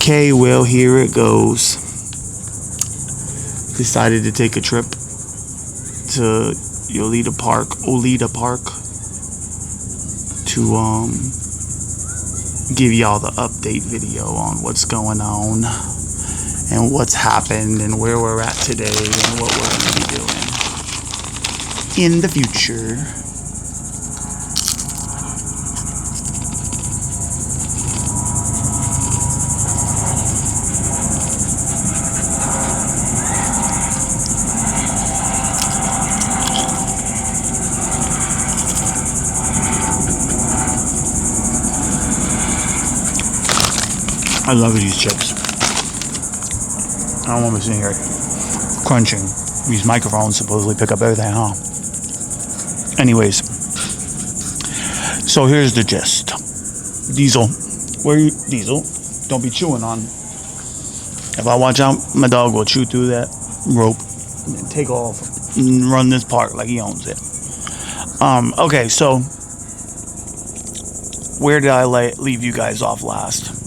Okay, well, here it goes. Decided to take a trip to Olita Park to give y'all the update video on what's going on and what's happened and where we're at today and what we're going to be doing in the future. I love these chips. I don't want to be sitting here crunching. These microphones supposedly pick up everything, huh? Anyways, so here's the gist. Diesel, where you, Diesel? Don't be chewing on. If I watch out, my dog will chew through that rope and then take off and run this park like he owns it. Okay, so where did I leave you guys off last?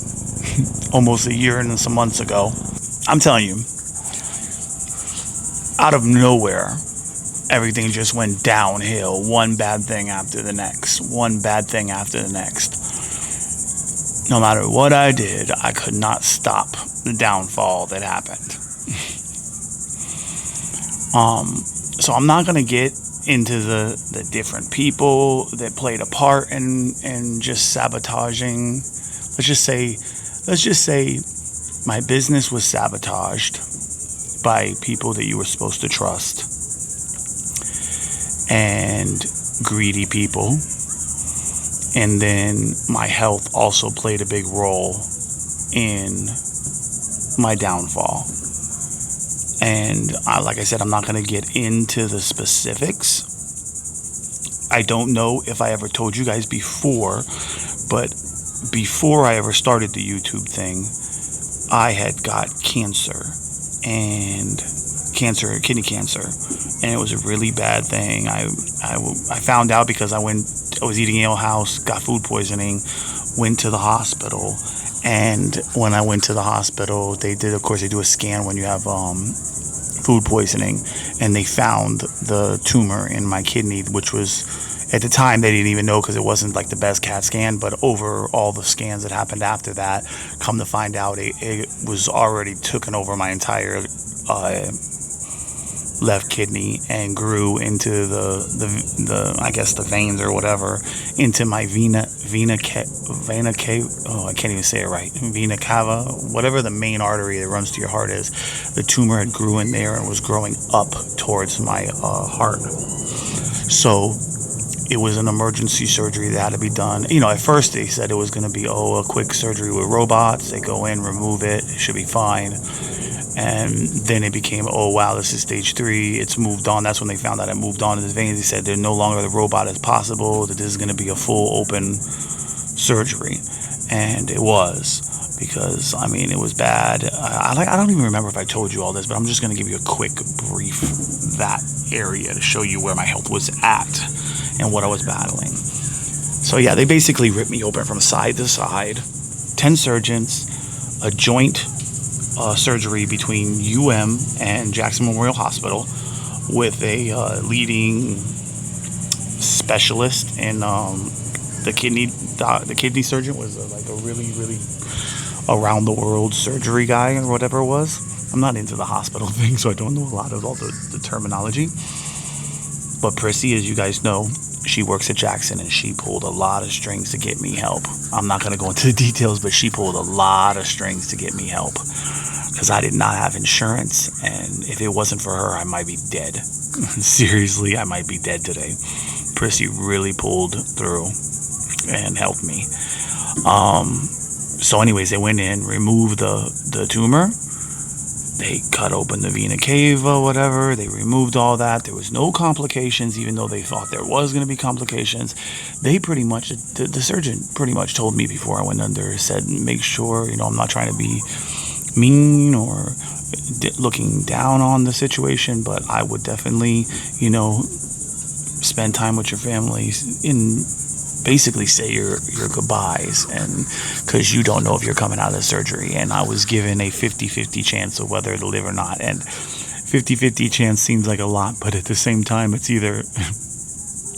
Almost a year and some months ago. I'm telling you, out of nowhere, everything just went downhill. One bad thing after the next. One bad thing after the next. No matter what I did, I could not stop the downfall that happened. So I'm not going to get into the different people that played a part in just sabotaging. Let's just say my business was sabotaged by people that you were supposed to trust and greedy people. And then my health also played a big role in my downfall. And like I said, I'm not going to get into the specifics. I don't know if I ever told you guys before, but before I ever started the YouTube thing, I had got cancer, kidney cancer, and it was a really bad thing. I found out because I was eating ale house, got food poisoning, went to the hospital, and when I went to the hospital, they do a scan when you have food poisoning, and they found the tumor in my kidney, which was, at the time, they didn't even know because it wasn't like the best CAT scan, but over all the scans that happened after that, come to find out, it was already taken over my entire left kidney and grew into the I guess the veins or whatever, into my vena cava, I can't even say it right, vena cava, whatever the main artery that runs to your heart is. The tumor had grew in there and was growing up towards my heart. So it was an emergency surgery that had to be done. At first they said it was going to be a quick surgery with robots. They go in, remove it should be fine. And then it became, oh wow, this is stage 3, it's moved on. That's when they found out it moved on to the veins. They said no longer the robot is possible, that this is going to be a full open surgery. And it was, because it was bad. I don't even remember if I told you all this, but I'm just going to give you a quick brief that area to show you where my health was at and what I was battling. So yeah, they basically ripped me open from side to side. 10 surgeons, a joint surgery between UM and Jackson Memorial Hospital with a leading specialist in the kidney surgeon was like a really around the world surgery guy or whatever it was. I'm not into the hospital thing, so I don't know a lot of all the terminology. But Prissy, as you guys know, she works at Jackson, and she pulled a lot of strings to get me help. I'm not going to go into the details, but she pulled a lot of strings to get me help, because I did not have insurance, and if it wasn't for her, I might be dead. Seriously, I might be dead today. Prissy really pulled through and helped me. So anyways, they went in, removed the tumor. They cut open the vena cava, whatever. They removed all that. There was no complications, even though they thought there was going to be complications. They pretty much, the surgeon pretty much told me before I went under, said, make sure, I'm not trying to be mean or looking down on the situation, but I would definitely, spend time with your family basically say your goodbyes, and because you don't know if you're coming out of the surgery. And I was given a 50-50 chance of whether to live or not. And 50-50 chance seems like a lot, but at the same time, it's either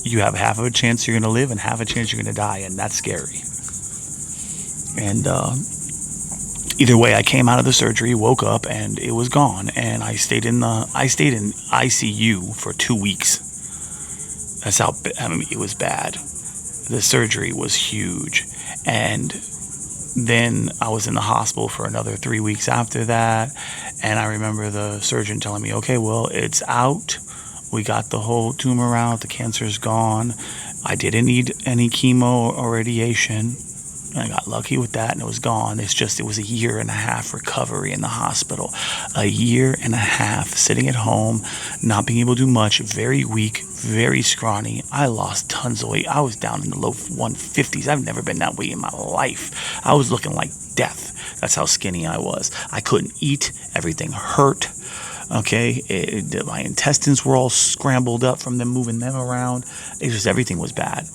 you have half of a chance you're going to live and half a chance you're going to die, and that's scary. And either way, I came out of the surgery, woke up, and it was gone. And I stayed in ICU for 2 weeks. That's how, I mean, it was bad. The surgery was huge. And then I was in the hospital for another 3 weeks after that. And I remember the surgeon telling me, okay, well, it's out. We got the whole tumor out. The cancer's gone. I didn't need any chemo or radiation. I got lucky with that, and it was gone. It was a 1.5 year recovery in the hospital. 1.5 years sitting at home, not being able to do much, very weak, very scrawny. I lost tons of weight. I was down in the low 150s. I've never been that weight in my life. I was looking like death. That's how skinny I was. I couldn't eat. Everything hurt. Okay, my intestines were all scrambled up from them moving them around. Everything was bad.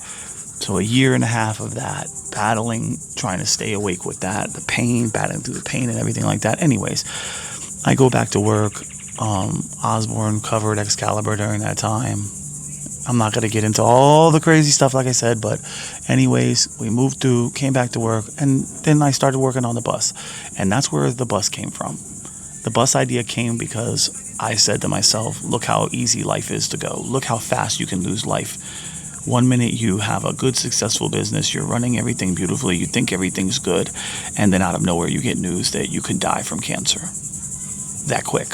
So 1.5 years of that, battling, trying to stay awake with that, the pain, battling through the pain and everything like that. Anyways, I go back to work. Osborne covered Excalibur during that time. I'm not going to get into all the crazy stuff, like I said, but anyways, we moved through, came back to work, and then I started working on the bus. And that's where the bus came from. The bus idea came because I said to myself, look how easy life is to go. Look how fast you can lose life. 1 minute you have a good, successful business, you're running everything beautifully, you think everything's good, and then out of nowhere you get news that you could die from cancer. That quick.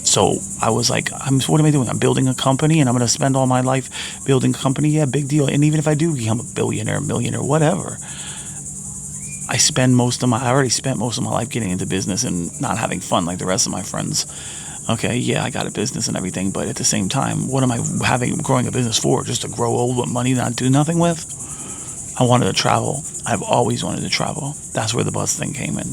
So I was like, what am I doing? I'm building a company, and I'm going to spend all my life building a company? Yeah, big deal. And even if I do become a billionaire, millionaire, whatever, I already spent most of my life getting into business and not having fun like the rest of my friends. Okay, yeah, I got a business and everything, but at the same time, what am I growing a business for? Just to grow old with money that I do nothing with? I wanted to travel. I've always wanted to travel. That's where the bus thing came in.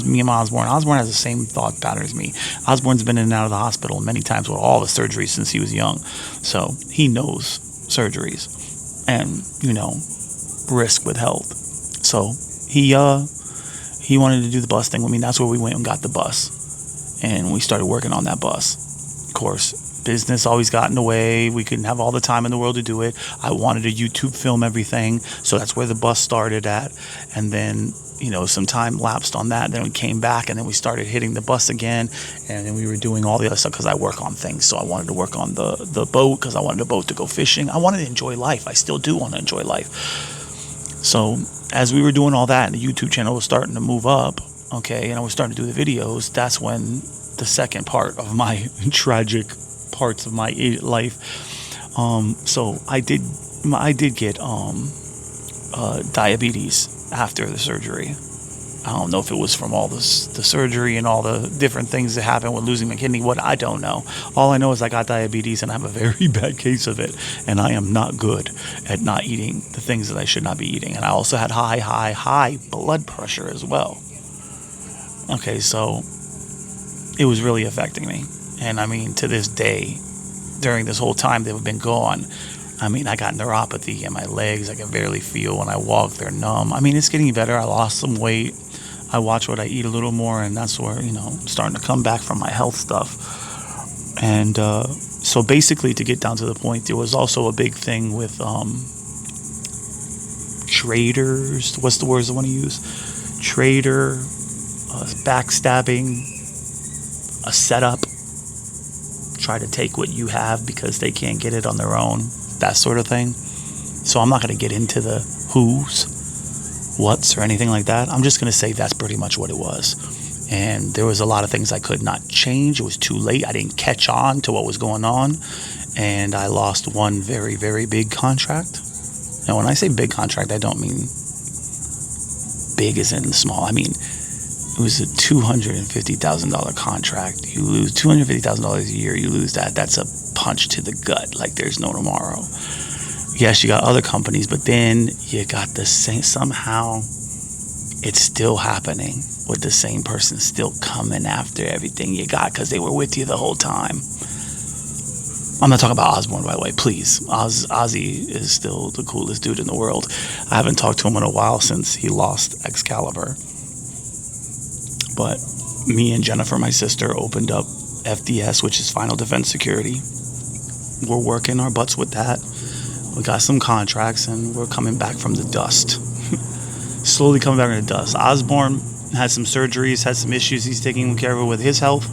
Me and Osborne. Osborne has the same thought pattern as me. Osborne's been in and out of the hospital many times with all the surgeries since he was young. So he knows surgeries and, risk with health. So he wanted to do the bus thing with me. That's where we went and got the bus. And we started working on that bus. Of course, business always got in the way. We couldn't have all the time in the world to do it. I wanted to YouTube film everything. So that's where the bus started at. And then, some time lapsed on that. Then we came back, and then we started hitting the bus again. And then we were doing all the other stuff because I work on things. So I wanted to work on the boat because I wanted the boat to go fishing. I wanted to enjoy life. I still do want to enjoy life. So as we were doing all that, and the YouTube channel was starting to move up, okay, and I was starting to do the videos, that's when the second part of my tragic parts of my life. So I did get diabetes after the surgery. I don't know if it was from all the surgery and all the different things that happened with losing my kidney. I don't know. All I know is I got diabetes, and I have a very bad case of it. And I am not good at not eating the things that I should not be eating. And I also had high blood pressure as well. Okay, so it was really affecting me. And I mean, to this day, during this whole time they've been gone, I mean, I got neuropathy in my legs. I can barely feel when I walk. They're numb. I mean, it's getting better. I lost some weight. I watch what I eat a little more, and that's where, starting to come back from my health stuff. And so basically, to get down to the point, there was also a big thing with traders. What's the words I want to use? Trader, backstabbing, a setup. Try to take what you have because they can't get it on their own. That sort of thing. So I'm not going to get into the who's, what's, or anything like that. I'm just going to say that's pretty much what it was. And there was a lot of things I could not change. It was too late. I didn't catch on to what was going on. And I lost one very, very big contract. And when I say big contract, I don't mean big as in small. I mean, it was a $250,000 contract. You lose $250,000 a year. You lose that. That's a punch to the gut. Like there's no tomorrow. Yes, you got other companies, but then you got the same. Somehow, it's still happening with the same person still coming after everything you got because they were with you the whole time. I'm not talking about Osborne, by the way, please. Ozzy is still the coolest dude in the world. I haven't talked to him in a while since he lost Excalibur. But me and Jennifer, my sister, opened up FDS, which is Final Defense Security. We're working our butts with that. We got some contracts, and we're coming back from the dust. Slowly coming back from the dust. Osborne had some surgeries, had some issues he's taking care of with his health,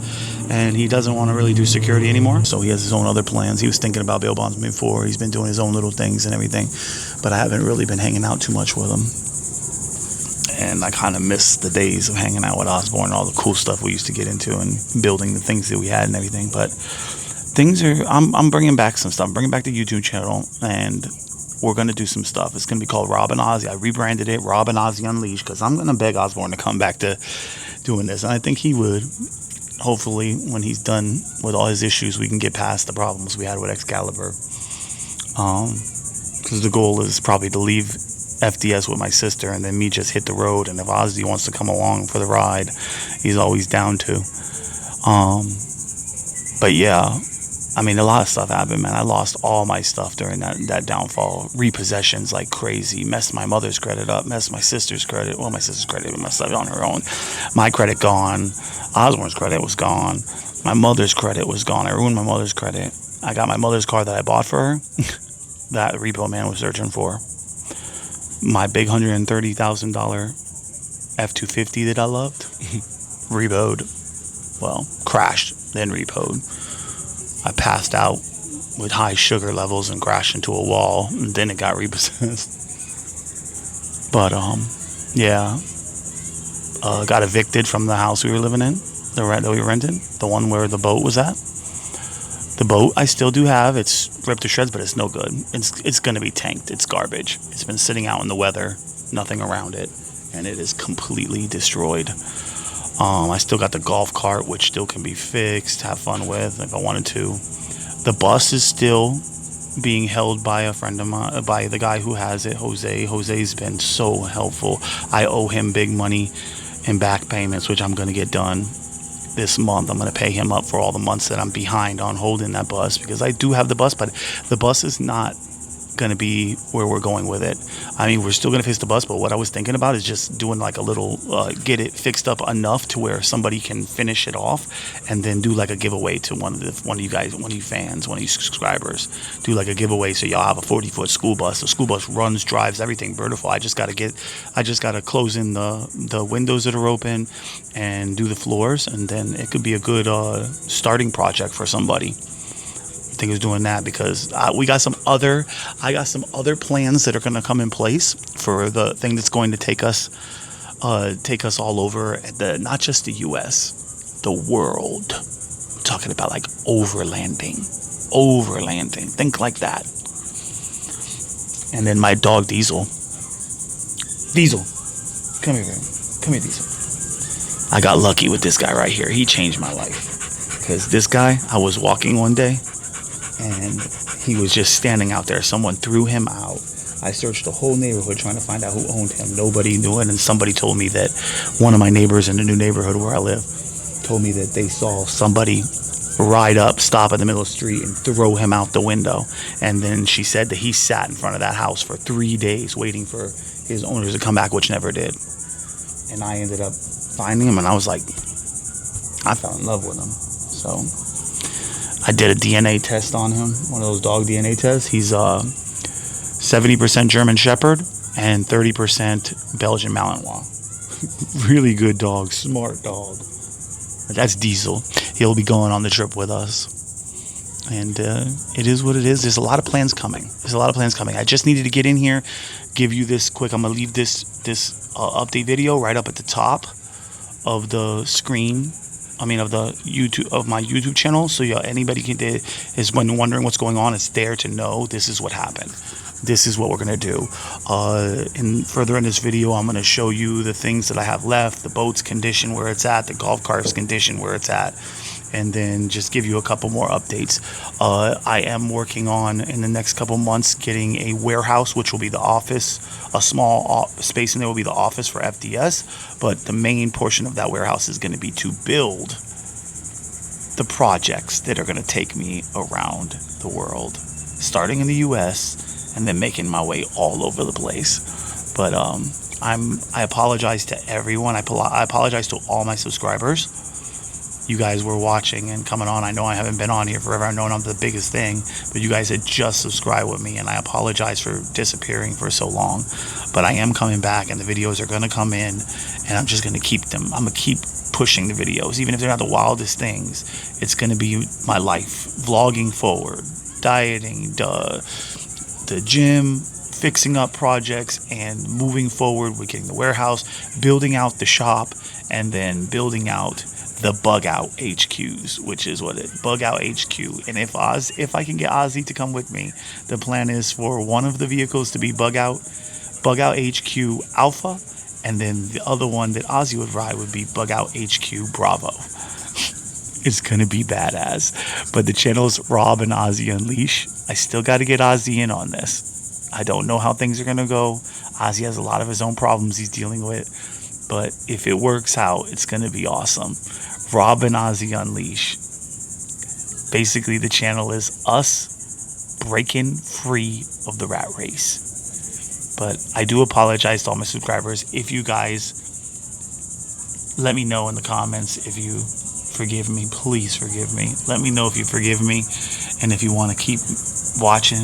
and he doesn't want to really do security anymore. So he has his own other plans. He was thinking about bail bonds before. He's been doing his own little things and everything, but I haven't really been hanging out too much with him. And I kind of miss the days of hanging out with Osborne and all the cool stuff we used to get into and building the things that we had and everything. But things are, I'm bringing back some stuff. I'm bringing back the YouTube channel, and we're going to do some stuff. It's going to be called Rob and Ozzy. I rebranded it Rob and Ozzy Unleashed because I'm going to beg Osborne to come back to doing this. And I think he would. Hopefully, when he's done with all his issues, we can get past the problems we had with Excalibur. Because the goal is probably to leave FDS with my sister and then me just hit the road. And if Ozzy wants to come along for the ride, he's always down to. But yeah, I mean, a lot of stuff happened, man. I lost all my stuff during that downfall. Repossessions like crazy. Messed my mother's credit up. Messed my sister's credit. Well, my sister's credit messed up on her own. My credit gone. Osborne's credit was gone. My mother's credit was gone. I ruined my mother's credit. I got my mother's car that I bought for her. That repo man was searching for. My big $130,000 F-250 that I loved. Repoed. Well, crashed, then repoed. I passed out with high sugar levels and crashed into a wall, and then it got repossessed. But yeah, got evicted from the house we were living in, that we rented, the one where the boat was at. The boat I still do have. It's ripped to shreds, but it's no good. It's gonna be tanked. It's garbage. It's been sitting out in the weather, nothing around it, and it is completely destroyed. I still got the golf cart, which still can be fixed, have fun with if I wanted to. The bus is still being held by a friend of mine, by the guy who has it, Jose. Jose's been so helpful. I owe him big money in back payments, which I'm going to get done this month. I'm going to pay him up for all the months that I'm behind on holding that bus, because I do have the bus, but the bus is not going to be where we're going with it. I mean, we're still going to fix the bus, but what I was thinking about is just doing like a little, get it fixed up enough to where somebody can finish it off, and then do like a giveaway to one of you guys, one of you fans, one of you subscribers. Do like a giveaway so y'all have a 40-foot school bus. The school bus runs, drives, everything beautiful. I just got to close in the windows that are open and do the floors, and then it could be a good starting project for somebody. I think is doing that, because I got some other plans that are going to come in place for the thing that's going to take us all over not just the US, the world. I'm talking about like overlanding. Think like that. And then my dog Diesel, come here Diesel. I got lucky with this guy right here. He changed my life, because this guy, I was walking one day, and he was just standing out there. Someone threw him out. I searched the whole neighborhood trying to find out who owned him. Nobody knew it, and somebody told me that one of my neighbors in the new neighborhood where I live told me that they saw somebody ride up, stop in the middle of the street, and throw him out the window. And then she said that he sat in front of that house for 3 days waiting for his owners to come back, which never did. And I ended up finding him, and I was like, I fell in love with him. So I did a DNA test on him, one of those dog DNA tests. He's 70% German Shepherd and 30% Belgian Malinois. Really good dog, smart dog. That's Diesel. He'll be going on the trip with us. And it is what it is. There's a lot of plans coming. I just needed to get in here, give you this quick. I'm going to leave this update video right up at the top of the screen. Of my YouTube channel, so anybody is when wondering what's going on, it's there to know this is what happened. This is what we're gonna do. Further in this video, I'm gonna show you the things that I have left, the boat's condition where it's at, the golf cart's condition where it's at, and then just give you a couple more updates. I am working on, in the next couple months, getting a warehouse, which will be the office. A small space in there will be the office for FDS, but the main portion of that warehouse is going to be to build the projects that are going to take me around the world, starting in the US and then making my way all over the place. But I apologize to everyone. I apologize to all my subscribers. You guys were watching and coming on. I know I haven't been on here forever. I know I'm the biggest thing, but you guys had just subscribed with me, and I apologize for disappearing for so long. But I am coming back, and the videos are going to come in, and I'm just going to keep them. I'm going to keep pushing the videos, even if they're not the wildest things. It's going to be my life, vlogging forward, dieting, the gym, fixing up projects, and moving forward with getting the warehouse, building out the shop, and then building out the bug out HQs, which is what it bug out HQ. And if I can get Ozzy to come with me, the plan is for one of the vehicles to be bug out HQ Alpha, and then the other one that Ozzy would ride would be bug out HQ Bravo. It's gonna be badass. But the channel's Rob and Ozzy Unleash. I still got to get Ozzy in on this. I don't know how things are gonna go. Ozzy has a lot of his own problems he's dealing with, but if it works out, it's gonna be awesome. Rob and Ozzy Unleash. Basically, the channel is us breaking free of the rat race. But I do apologize to all my subscribers. If you guys let me know in the comments if you forgive me, please forgive me. Let me know if you forgive me, and if you want to keep watching.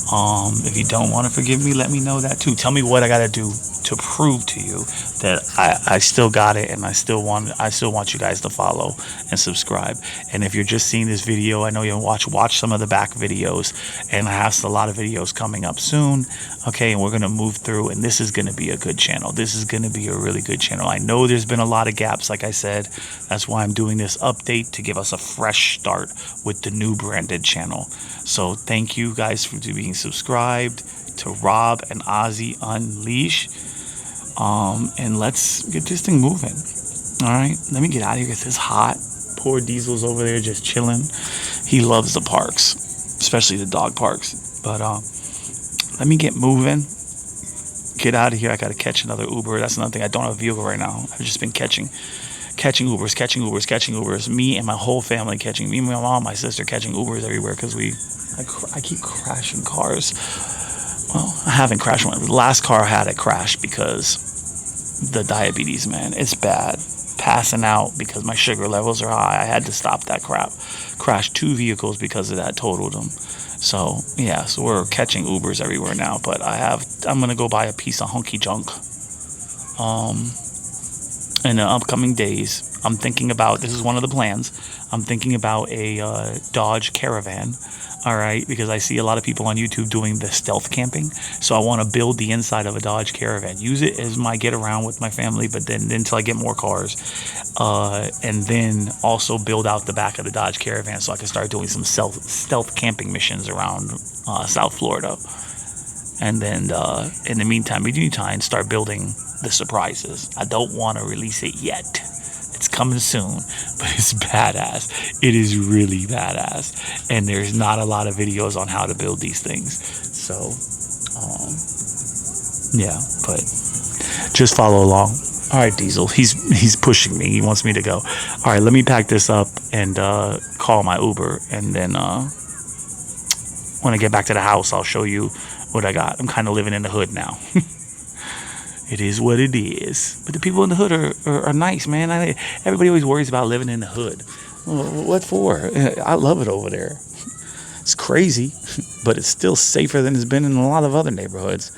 If you don't want to forgive me, let me know that too. Tell me what I gotta do to prove to you that I still got it, and I still want you guys to follow and subscribe. And if you're just seeing this video, I know you watch some of the back videos, and I have a lot of videos coming up soon. Okay, and we're gonna move through, and this is gonna be a good channel. This is gonna be a really good channel. I know there's been a lot of gaps, like I said. That's why I'm doing this update, to give us a fresh start with the new branded channel. So thank you guys for being subscribed to Rob and Ozzy Unleash. And let's get this thing moving. All right, let me get out of here because it's hot. Poor Diesel's over there just chilling. He loves the parks, especially the dog parks. But let me get moving. Get out of here. I gotta catch another Uber. That's another thing. I don't have a vehicle right now. I've just been catching Ubers. Me and my whole family catching. Me, my mom, my sister catching Ubers everywhere because I keep crashing cars. Well, I haven't crashed one. The last car I had, it crashed because the diabetes, man. It's bad. Passing out because my sugar levels are high. I had to stop that crap. Crashed 2 vehicles because of that. Totaled them. So yeah, so we're catching Ubers everywhere now. But I'm gonna go buy a piece of hunky junk. In the upcoming days, I'm thinking about, this is one of the plans, I'm thinking about a Dodge Caravan, all right, because I see a lot of people on YouTube doing the stealth camping, so I want to build the inside of a Dodge Caravan, use it as my get around with my family, but then until I get more cars, and then also build out the back of the Dodge Caravan so I can start doing some stealth camping missions around South Florida. And then in the meantime, start building the surprises. I don't want to release it yet. It's coming soon, but it's badass. It is really badass. And there's not a lot of videos on how to build these things. So, yeah, but just follow along. All right, Diesel, he's pushing me. He wants me to go. All right, let me pack this up and call my Uber. And then when I get back to the house, I'll show you what I got. I'm kind of living in the hood now. It is what it is. But the people in the hood are nice, man. Everybody always worries about living in the hood. Well, what for? I love it over there. It's crazy, but it's still safer than it's been in a lot of other neighborhoods.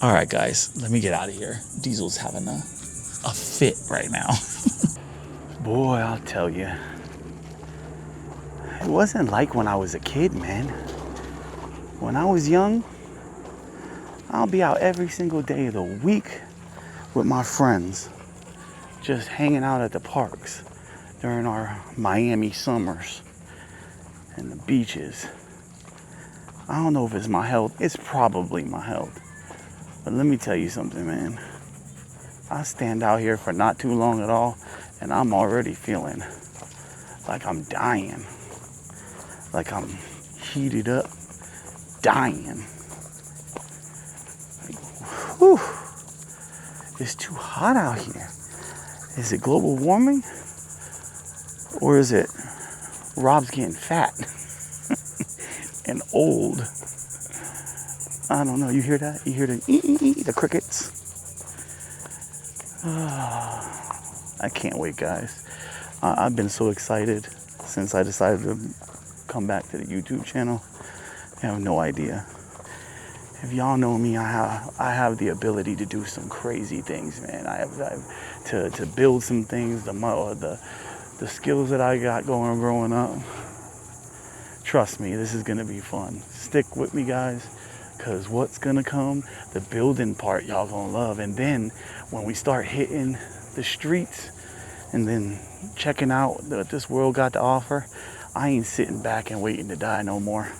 All right, guys, let me get out of here. Diesel's having a fit right now. Boy, I'll tell you. It wasn't like when I was a kid, man. When I was young, I'll be out every single day of the week with my friends, just hanging out at the parks during our Miami summers and the beaches. I don't know if it's my health. It's probably my health. But let me tell you something, man. I stand out here for not too long at all, and I'm already feeling like I'm dying. Like I'm heated up, dying. Whew. It's too hot out here. Is it global warming? Or is it Rob's getting fat and old. I don't know. You hear that? You hear the crickets? I can't wait, guys. I've been so excited since I decided to come back to the YouTube channel. I have no idea. If y'all know me, I have the ability to do some crazy things, man. I have to build some things. The skills that I got growing up. Trust me, this is gonna be fun. Stick with me, guys, because what's gonna come, the building part, y'all gonna love. And then when we start hitting the streets and then checking out what this world got to offer, I ain't sitting back and waiting to die no more.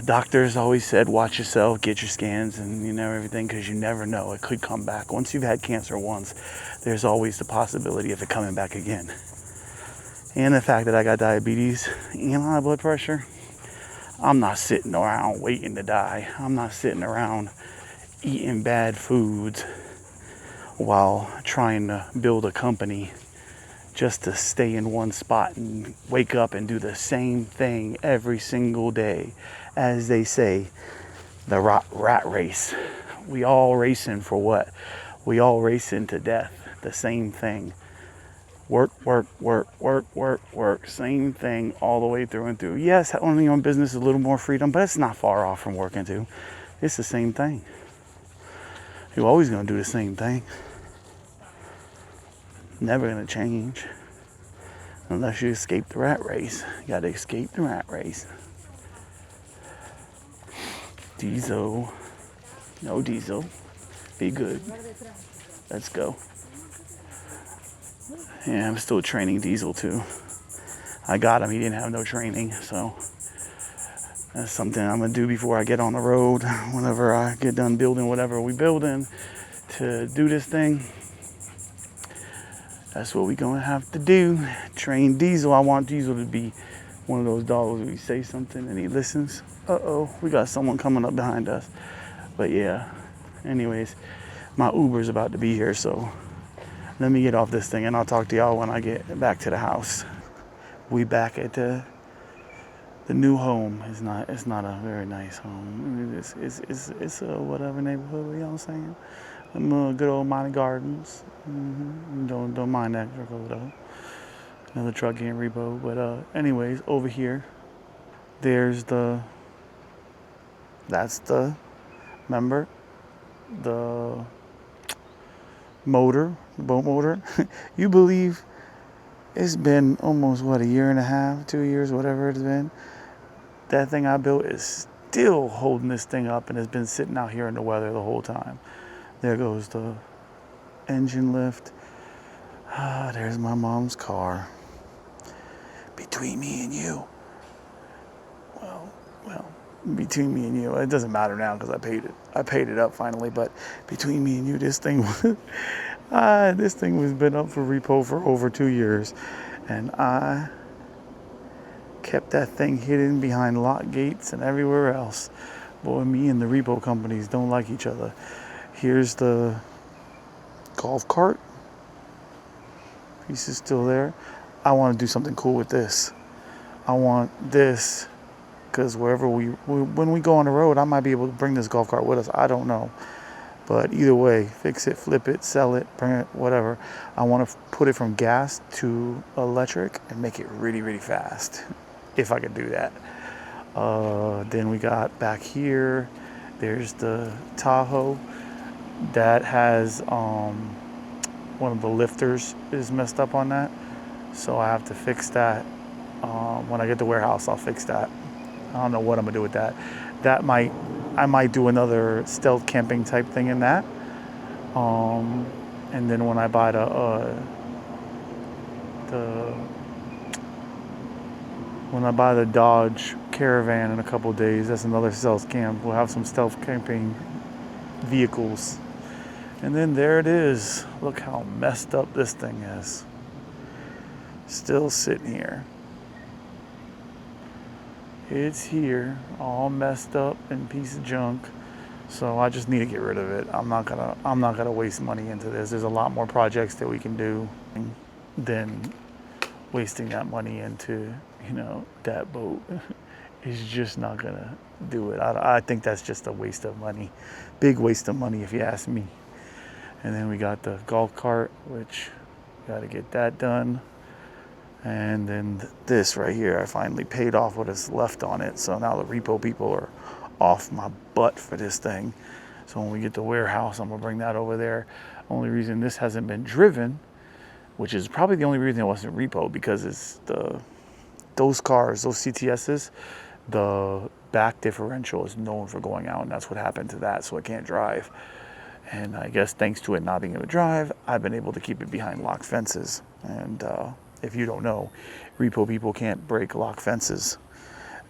Doctors always said, watch yourself, get your scans and everything, because you never know, it could come back. Once you've had cancer once, there's always the possibility of it coming back again. And the fact that I got diabetes and high blood pressure, I'm not sitting around waiting to die. I'm not sitting around eating bad foods while trying to build a company just to stay in one spot and wake up and do the same thing every single day. As they say, the rat race. We all racing for what? We all racing to death. The same thing. Work. Same thing all the way through and through. Yes, owning your own business is a little more freedom, but it's not far off from working too. It's the same thing. You're always going to do the same thing. Never going to change. Unless you escape the rat race. You got to escape the rat race. Diesel. No diesel. Be good. Let's go. Yeah, I'm still training Diesel too. I got him. He didn't have no training, so that's something I'm gonna do before I get on the road. Whenever I get done building whatever we building to do this thing, that's what we're gonna have to do. Train Diesel. I want Diesel to be one of those dogs where we say something and he listens. We got someone coming up behind us. But yeah, anyways, my Uber's about to be here, so let me get off this thing and I'll talk to y'all when I get back to the house. We back at the new home. It's not a very nice home. It's a whatever neighborhood, y'all saying? Good old Monte Gardens. Don't mind that though. Another truck getting repo. But anyways, over here, that's the motor, the boat motor. You believe it's been almost, a year and a half, 2 years, whatever it's been. That thing I built is still holding this thing up and has been sitting out here in the weather the whole time. There goes the engine lift. There's my mom's car. Between me and you. Well, between me and you. It doesn't matter now because I paid it. I paid it up finally, but between me and you, this thing was been up for repo for over 2 years, and I kept that thing hidden behind lock gates and everywhere else. Boy, me and the repo companies don't like each other. Here's the golf cart. Piece is still there. I want to do something cool with this. I want this because wherever when we go on the road, I might be able to bring this golf cart with us. I don't know. But either way, fix it, flip it, sell it, bring it, whatever. I want to put it from gas to electric and make it really, really fast, if I could do that. Then we got back here, there's the Tahoe that has one of the lifters is messed up on that. So I have to fix that. When I get to the warehouse, I'll fix that. I don't know what I'm gonna do with that. I might do another stealth camping type thing in that. And then when I buy the Dodge Caravan in a couple of days, that's another stealth camp. We'll have some stealth camping vehicles. And then there it is. Look how messed up this thing is. Still sitting here. It's here, all messed up and piece of junk. So I just need to get rid of it. I'm not gonna waste money into this. There's a lot more projects that we can do than wasting that money into, that boat is just not gonna do it. I think that's just a waste of money. Big waste of money if you ask me. And then we got the golf cart, which got to get that done. And then this right here, I finally paid off what is left on it. So now the repo people are off my butt for this thing. So when we get to warehouse, I'm gonna bring that over there. Only reason this hasn't been driven, which is probably the only reason it wasn't repo, because it's those cars, those CTSs, the back differential is known for going out, and that's what happened to that, so I can't drive. And I guess thanks to it not being able to drive, I've been able to keep it behind locked fences. And if you don't know, repo people can't break locked fences.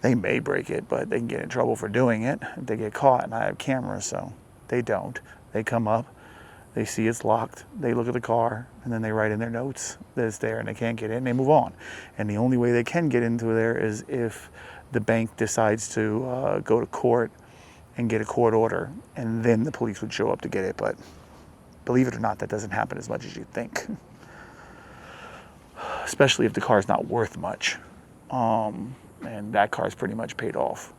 They may break it, but they can get in trouble for doing it if they get caught, and I have cameras, so they don't. They come up, they see it's locked, they look at the car, and then they write in their notes that it's there and they can't get in, and they move on. And the only way they can get into there is if the bank decides to go to court and get a court order, and then the police would show up to get it. But believe it or not, that doesn't happen as much as you think. Especially if the car's not worth much. And that car's pretty much paid off.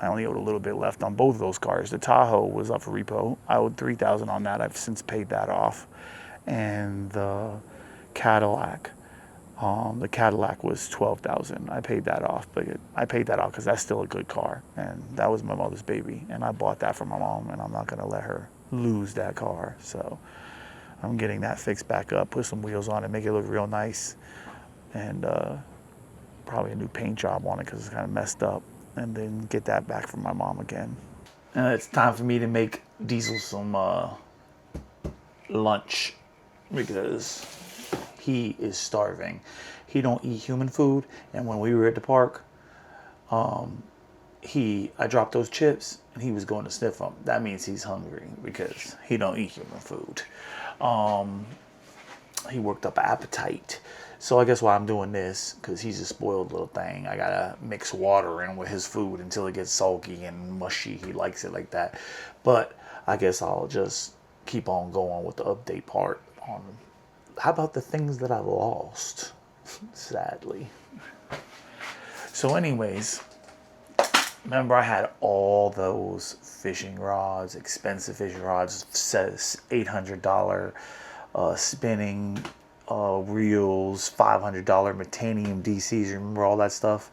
I only owed a little bit left on both of those cars. The Tahoe was up for repo. I owed $3,000 on that. I've since paid that off. And the Cadillac was $12,000. I paid that off, but I paid that off because that's still a good car, and that was my mother's baby, and I bought that for my mom, and I'm not gonna let her lose that car. So I'm getting that fixed back up, put some wheels on it, make it look real nice, and probably a new paint job on it because it's kind of messed up, and then get that back from my mom again. It's time for me to make Diesel some lunch because he is starving. He don't eat human food, and when we were at the park, I dropped those chips and he was going to sniff them. That means he's hungry because he don't eat human food. He worked up an appetite. So I guess why I'm doing this, because he's a spoiled little thing. I gotta mix water in with his food until it gets soggy and mushy. He likes it like that. But I guess I'll just keep on going with the update part on how about the things that I've lost, sadly. So anyways, remember I had all those fishing rods, expensive fishing rods, says $800 spinning reels, $500 Metanium DCs. Remember all that stuff?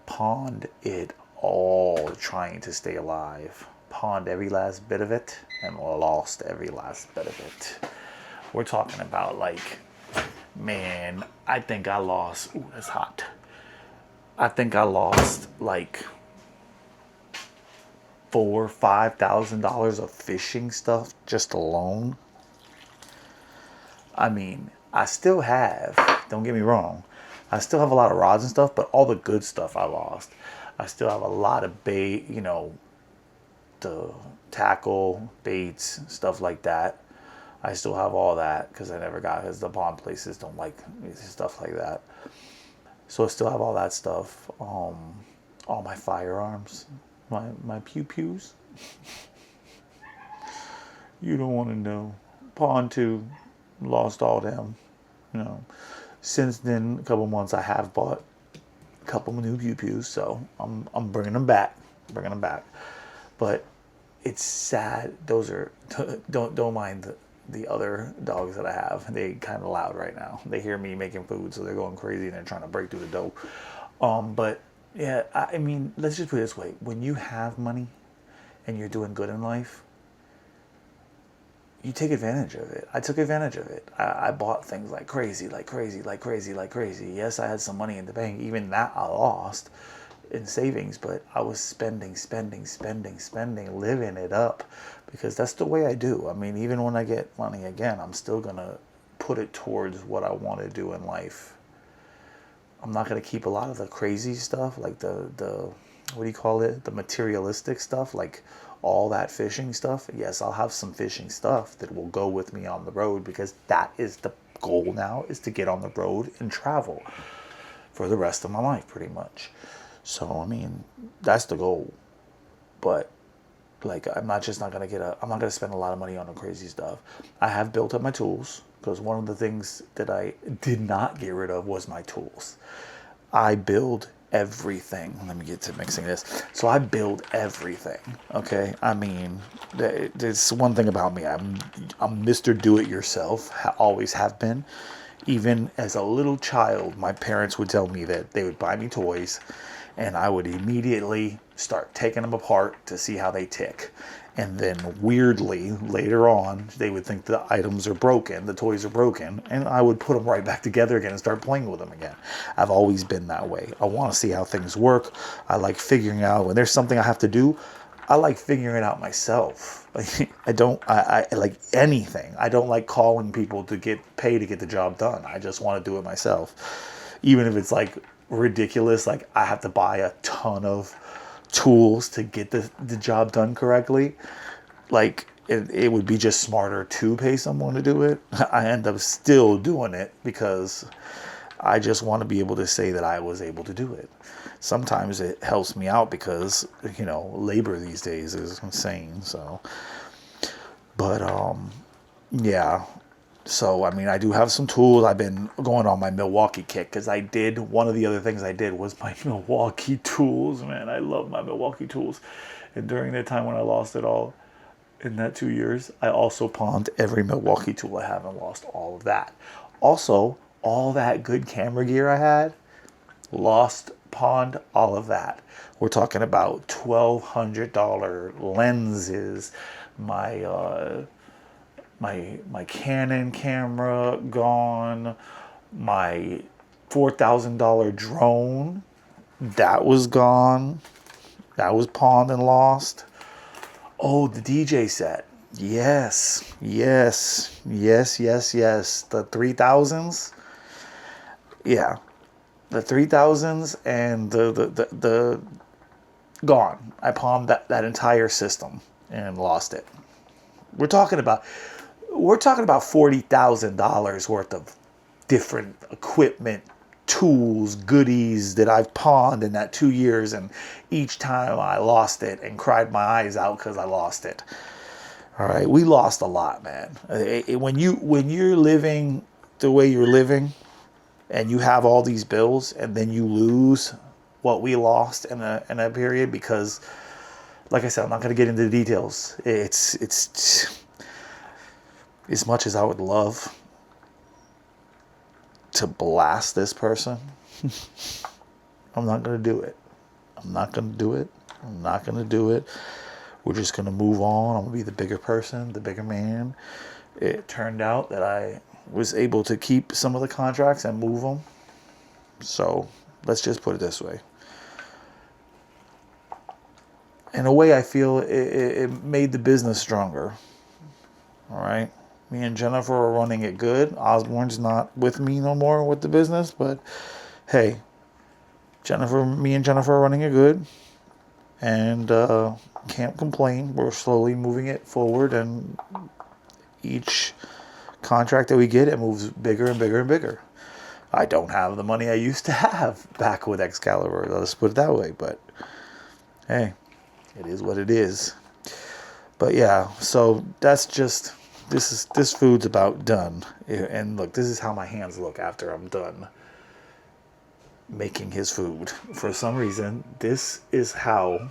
Pawned it all trying to stay alive. Pawned every last bit of it and lost every last bit of it. We're talking about, like, man, I think I lost, ooh, that's hot. I think I lost like $4,000-$5,000 of fishing stuff just alone. I mean, I still have, don't get me wrong, I still have a lot of rods and stuff, but all the good stuff I lost. I still have a lot of bait, the tackle, baits, stuff like that. I still have all that because I never got, because the pawn places don't like stuff like that. So I still have all that stuff. All my firearms, my pew-pews. You don't want to know. Pawn 2, lost all them. Since then, a couple months, I have bought a couple new pew-pews, so I'm bringing them back. But it's sad. Those are, don't mind the other dogs that I have. They kind of loud right now. They hear me making food, so they're going crazy and they're trying to break through the door. But yeah, I mean, let's just put it this way. When you have money and you're doing good in life, you take advantage of it. I took advantage of it. I bought things like crazy. Yes, I had some money in the bank. Even that I lost in savings, but I was spending, living it up, because that's the way I do. I mean, even when I get money again, I'm still gonna put it towards what I want to do in life. I'm not gonna keep a lot of the crazy stuff, like the what do you call it, the materialistic stuff, like all that fishing stuff. Yes, I'll have some fishing stuff that will go with me on the road, because that is the goal now, is to get on the road and travel for the rest of my life, pretty much. So, I mean, that's the goal. But Like, I'm not going to I'm not going to spend a lot of money on the crazy stuff. I have built up my tools, because one of the things that I did not get rid of was my tools. I build everything. Let me get to mixing this. So I build everything. Okay. I mean, there's one thing about me. I'm Mr. Do It Yourself. Always have been. Even as a little child, my parents would tell me that they would buy me toys, and I would immediately start taking them apart to see how they tick. And then weirdly, later on, they would think the items are broken, the toys are broken, and I would put them right back together again and start playing with them again. I've always been that way. I want to see how things work. I like figuring out when there's something I have to do. I like figuring it out myself. I like anything. I don't like calling people to get paid to get the job done. I just want to do it myself. Even if it's like ridiculous, like I have to buy a ton of tools to get the job done correctly. Like it would be just smarter to pay someone to do it. I end up still doing it because I just want to be able to say that I was able to do it. Sometimes it helps me out because, labor these days is insane. So, but, yeah. So, I mean, I do have some tools. I've been going on my Milwaukee kick because one of the other things I did was my Milwaukee tools, man. I love my Milwaukee tools. And during the time when I lost it all, in that 2 years, I also pawned every Milwaukee tool I have and lost all of that. Also, all that good camera gear I had, pawned all of that. We're talking about $1,200 lenses, my Canon camera gone, my $4,000 drone, that was gone. That was pawned and lost. Oh, the DJ set. Yes. The 3000s. Yeah. The 3000s and the gone. I pawned that entire system and lost it. We're talking about $40,000 worth of different equipment, tools, goodies that I've pawned in that 2 years, and each time I lost it and cried my eyes out because I lost it. All right, we lost a lot, man. When you're living the way you're living, and you have all these bills, and then you lose what we lost in a period, because, like I said, I'm not going to get into the details. It's as much as I would love to blast this person, I'm not going to do it. We're just going to move on. I'm going to be the bigger person, the bigger man. It turned out that I was able to keep some of the contracts and move them. So let's just put it this way. In a way, I feel it made the business stronger. All right. Me and Jennifer are running it good. Osborne's not with me no more with the business, but hey, me and Jennifer are running it good, and can't complain. We're slowly moving it forward, and each contract that we get, it moves bigger and bigger and bigger. I don't have the money I used to have back with Excalibur. Let's put it that way. But hey, it is what it is. But yeah, so that's just this food's about done. And look, this is how my hands look after I'm done making his food. For some reason, this is how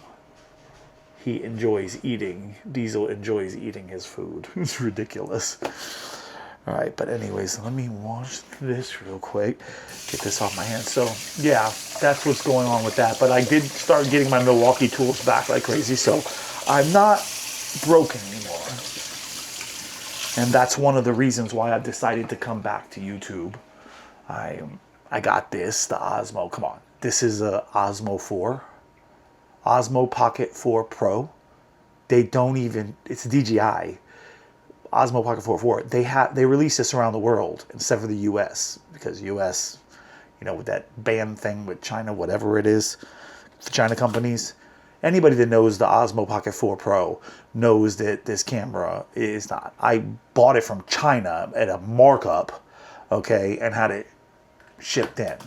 he enjoys eating. Diesel enjoys eating his food. It's ridiculous. All right, but anyways, let me wash this real quick. Get this off my hands. So, yeah, that's what's going on with that. But I did start getting my Milwaukee tools back like crazy, so I'm not broken anymore. And that's one of the reasons why I've decided to come back to YouTube. I got this, the Osmo. Come on. This is a Osmo 4. Osmo Pocket 4 Pro. It's DJI. Osmo Pocket 4. They release this around the world except for the US, because US, with that ban thing with China, whatever it is, the China companies. Anybody that knows the Osmo Pocket 4 Pro knows that this camera is not. I bought it from China at a markup, okay, and had it shipped in,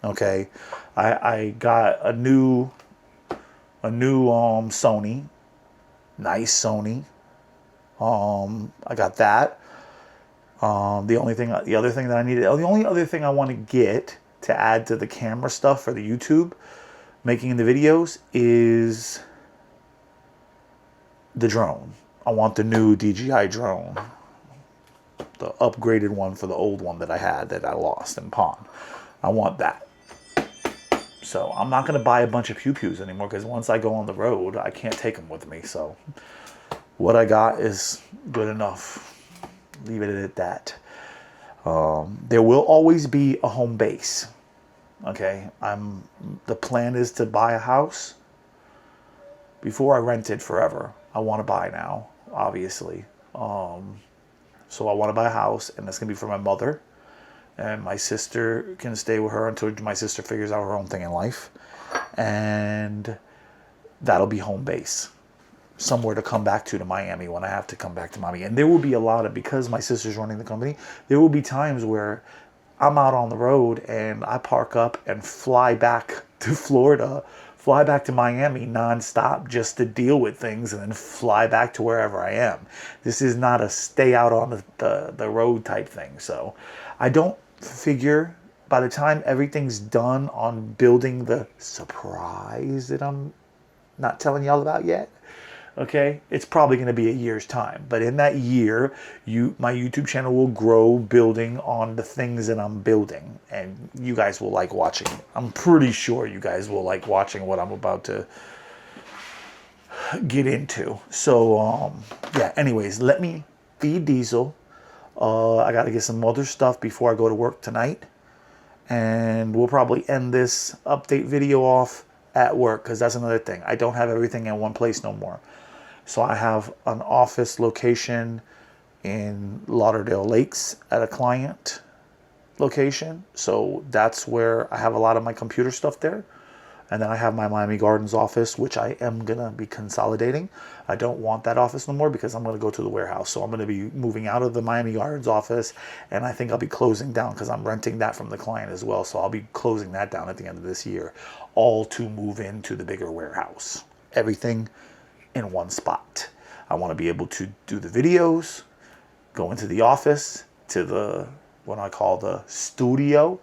okay. I got a new Sony Nice Sony. I got that. The other thing that I needed, the only other thing I want to get to add to the camera stuff for the YouTube, making the videos, is the drone. I want the new DJI drone, the upgraded one for the old one that I had that I lost in pawn. I want that. So I'm not going to buy a bunch of pew-pews anymore, because once I go on the road, I can't take them with me. So what I got is good enough. Leave it at that. There will always be a home base. Okay, the plan is to buy a house. Before I rented forever, I want to buy now, obviously. So I want to buy a house, and that's gonna be for my mother, and my sister can stay with her until my sister figures out her own thing in life, and that'll be home base. Somewhere to come back to Miami when I have to come back to Miami. And there will be a lot of, because my sister's running the company, there will be times where I'm out on the road and I park up and fly back to Florida, fly back to Miami nonstop just to deal with things, and then fly back to wherever I am. This is not a stay out on the road type thing. So I don't figure by the time everything's done on building the surprise that I'm not telling y'all about yet, okay, it's probably going to be a year's time. But in that year, my YouTube channel will grow building on the things that I'm building. And you guys will like watching. I'm pretty sure you guys will like watching what I'm about to get into. So, yeah, anyways, let me feed Diesel. I got to get some other stuff before I go to work tonight. And we'll probably end this update video off at work, because that's another thing. I don't have everything in one place no more. So I have an office location in Lauderdale Lakes at a client location. So that's where I have a lot of my computer stuff there. And then I have my Miami Gardens office, which I am going to be consolidating. I don't want that office no more, because I'm going to go to the warehouse. So I'm going to be moving out of the Miami Gardens office, and I think I'll be closing down, because I'm renting that from the client as well. So I'll be closing that down at the end of this year, all to move into the bigger warehouse. Everything in one spot. I want to be able to do the videos, go into the office, to the, what I call the studio,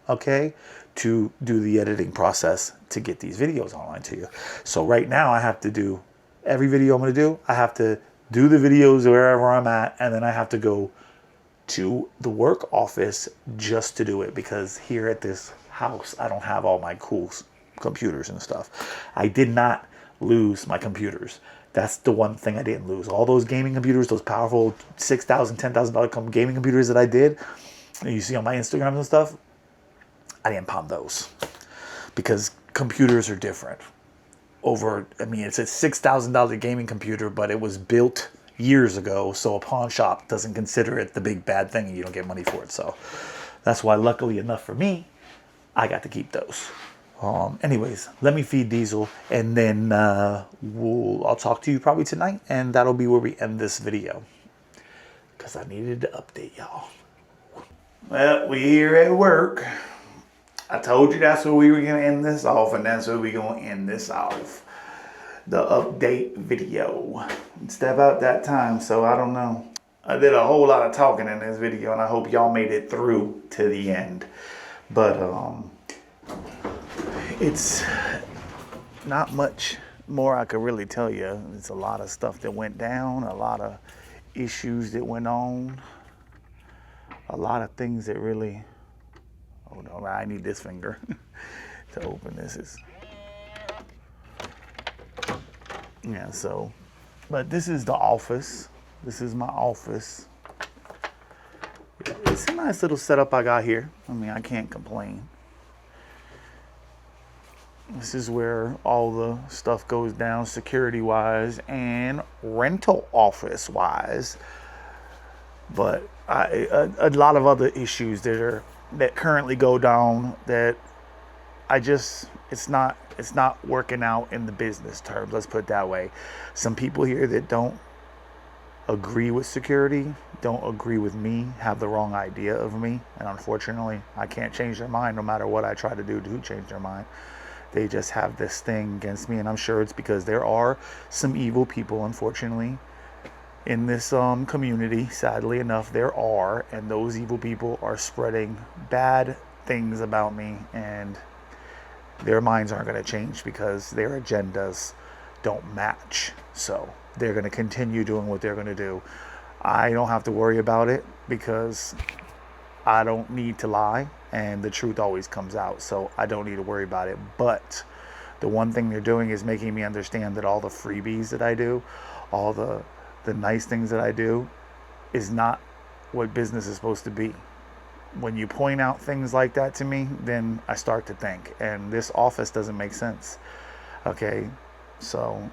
okay, to do the editing process to get these videos online to you. So right now I have to do every video I'm going to do. I have to do the videos wherever I'm at, and then I have to go to the work office just to do it, because here at this house I don't have all my cool computers and stuff. I did not lose my computers. That's the one thing I didn't lose. All those gaming computers, those powerful $6,000, $10,000 gaming computers that I did, and you see on my Instagrams and stuff, I didn't pawn those, because computers are different. I mean, it's a $6,000 gaming computer, but it was built years ago, so a pawn shop doesn't consider it the big bad thing, and you don't get money for it. So that's why, luckily enough for me, I got to keep those. Anyways, let me feed Diesel, and then I'll talk to you probably tonight, and that'll be where we end this video, because I needed to update y'all. Well, we here at work. I told you that's where we were going to end this off, and that's where we're going to end this off. The update video. It's about that time, so I don't know. I did a whole lot of talking in this video, and I hope y'all made it through to the end. But, it's not much more I could really tell you. It's a lot of stuff that went down, a lot of issues that went on, a lot of things that really... Oh no, I need this finger to open this. Yeah, so, but this is the office. This is my office. It's a nice little setup I got here. I mean, I can't complain. This is where all the stuff goes down security-wise and rental office-wise. But a lot of other issues that currently go down that it's not working out in the business terms. Let's put it that way. Some people here that don't agree with security, don't agree with me, have the wrong idea of me, and unfortunately I can't change their mind no matter what I try to do to change their mind. They just have this thing against me, and I'm sure it's because there are some evil people, unfortunately, in this community. Sadly enough, there are, and those evil people are spreading bad things about me, and their minds aren't going to change because their agendas don't match. So they're going to continue doing what they're going to do. I don't have to worry about it because I don't need to lie, and the truth always comes out, so I don't need to worry about it. But the one thing they're doing is making me understand that all the freebies that I do, all the nice things that I do, is not what business is supposed to be. When you point out things like that to me, then I start to think, and this office doesn't make sense. Okay, so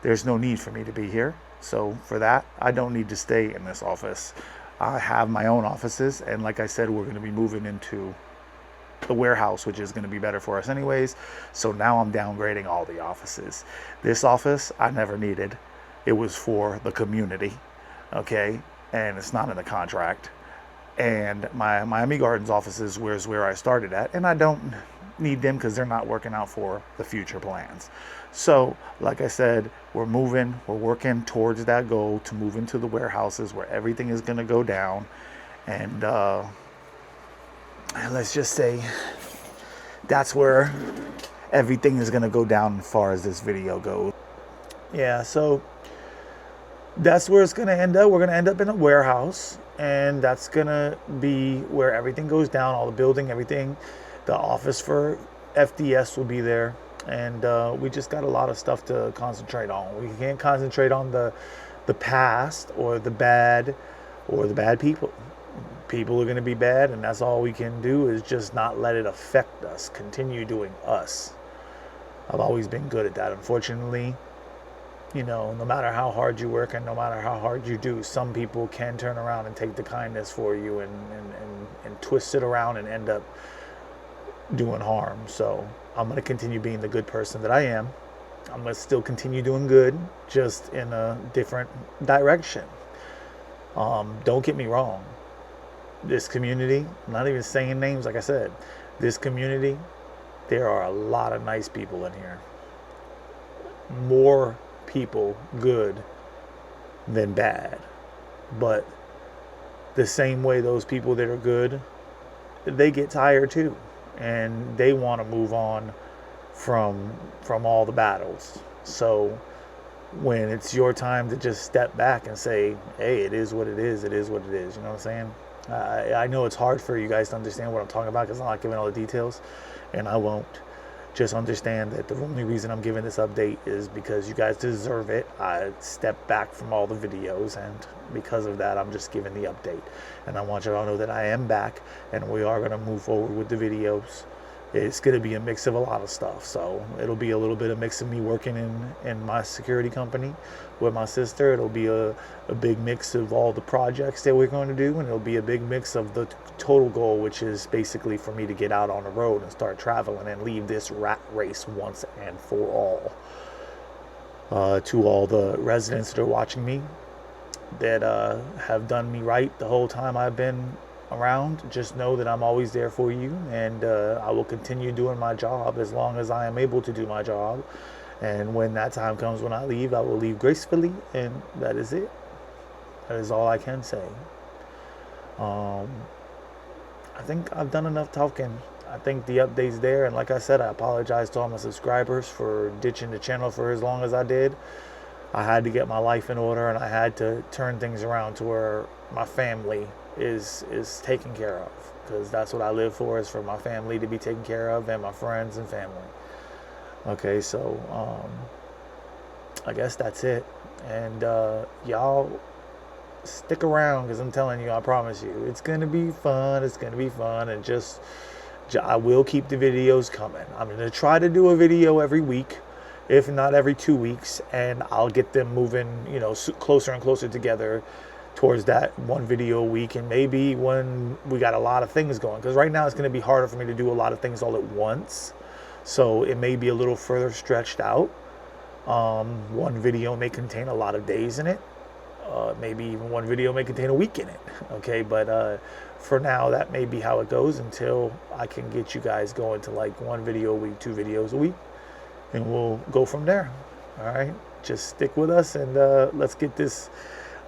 there's no need for me to be here. So for that, I don't need to stay in this office. I have my own offices, and like I said, we're going to be moving into the warehouse, which is going to be better for us anyways. So now I'm downgrading all the offices. This office I never needed. It was for the community, okay, and it's not in the contract. And my Miami Gardens offices was where I started at, and I don't need them because they're not working out for the future plans. So like I said, we're working towards that goal to move into the warehouses where everything is going to go down. And let's just say that's where everything is going to go down as far as this video goes. Yeah, so that's where it's going to end up. We're going to end up in a warehouse, and that's going to be where everything goes down, all the building, everything. The office for FDS will be there, and we just got a lot of stuff to concentrate on. We can't concentrate on the past or the bad people. People are going to be bad, and that's all we can do is just not let it affect us. Continue doing us. I've always been good at that. Unfortunately, you know, no matter how hard you work and no matter how hard you do, some people can turn around and take the kindness for you and twist it around and end up doing harm. So I'm going to continue being the good person that I am. I'm going to still continue doing good, just in a different direction. Don't get me wrong. This community, I'm not even saying names, like I said, this community, there are a lot of nice people in here. More people good than bad. But the same way those people that are good, they get tired too. And they want to move on from all the battles. So when it's your time to just step back and say, hey, it is what it is, it is what it is. You know what I'm saying? I know it's hard for you guys to understand what I'm talking about because I'm not giving all the details, and I won't. Just understand that the only reason I'm giving this update is because you guys deserve it. I stepped back from all the videos, and because of that, I'm just giving the update. And I want you all to know that I am back, and we are going to move forward with the videos. It's going to be a mix of a lot of stuff. So it'll be a little bit of mix of me working in my security company with my sister. It'll be a big mix of all the projects that we're going to do, and it'll be a big mix of the total goal, which is basically for me to get out on the road and start traveling and leave this rat race once and for all. To all the residents that are watching me that have done me right the whole time I've been around, just know that I'm always there for you, and I will continue doing my job as long as I am able to do my job. And when that time comes when I leave, I will leave gracefully, and that is it. That is all I can say. I think I've done enough talking. I think the update's there, and like I said, I apologize to all my subscribers for ditching the channel for as long as I did. I had to get my life in order, and I had to turn things around to where my family is taken care of, because that's what I live for, is for my family to be taken care of and my friends and family. Okay, so I guess that's it, and y'all stick around, because I'm telling you, I promise you, it's gonna be fun. It's gonna be fun, and just I will keep the videos coming. I'm gonna try to do a video every week, if not every 2 weeks, and I'll get them moving, you know, closer and closer together towards that one video a week. And maybe when we got a lot of things going, because right now it's going to be harder for me to do a lot of things all at once, so it may be a little further stretched out. One video may contain a lot of days in it, Maybe even one video may contain a week in it. Okay, but for now, that may be how it goes until I can get you guys going to like one video a week, 2 videos a week, and we'll go from there. All right, just stick with us, and let's get this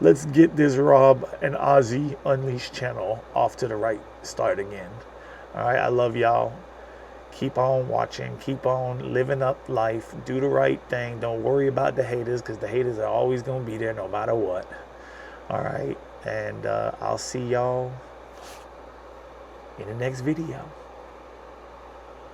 Rob and Ozzy Unleashed channel off to the right start again. All right, I love y'all. Keep on watching, keep on living up life, do the right thing. Don't worry about the haters, because the haters are always going to be there no matter what. All right, and I'll see y'all in the next video.